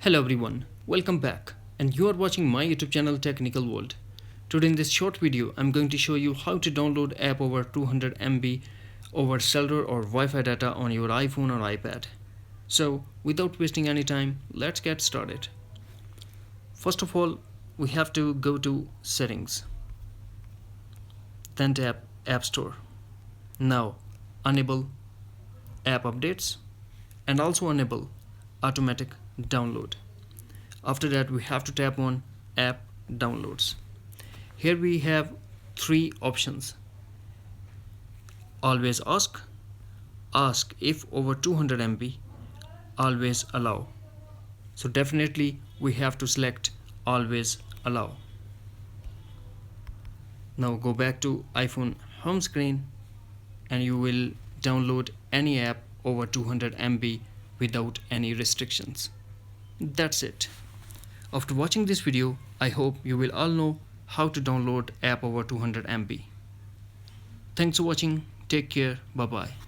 Hello everyone, welcome back, and you are watching my YouTube channel Technical World. Today in this short video I'm going to show you how to download app over 200 MB over cellular or Wi-Fi data on your iPhone or iPad. So without wasting any time, let's get started. First of all, we have to go to settings, then tap App Store. Now enable app updates and also enable automatic download. After that, we have to tap on app downloads. Here we have three options: always ask if over 200 MB, always allow. So definitely we have to select always allow. Now go back to iPhone home screen and you will download any app over 200 MB without any restrictions. That's it. After watching this video, I hope you will all know how to download app over 200 MB. Thanks for watching. Take care. Bye bye.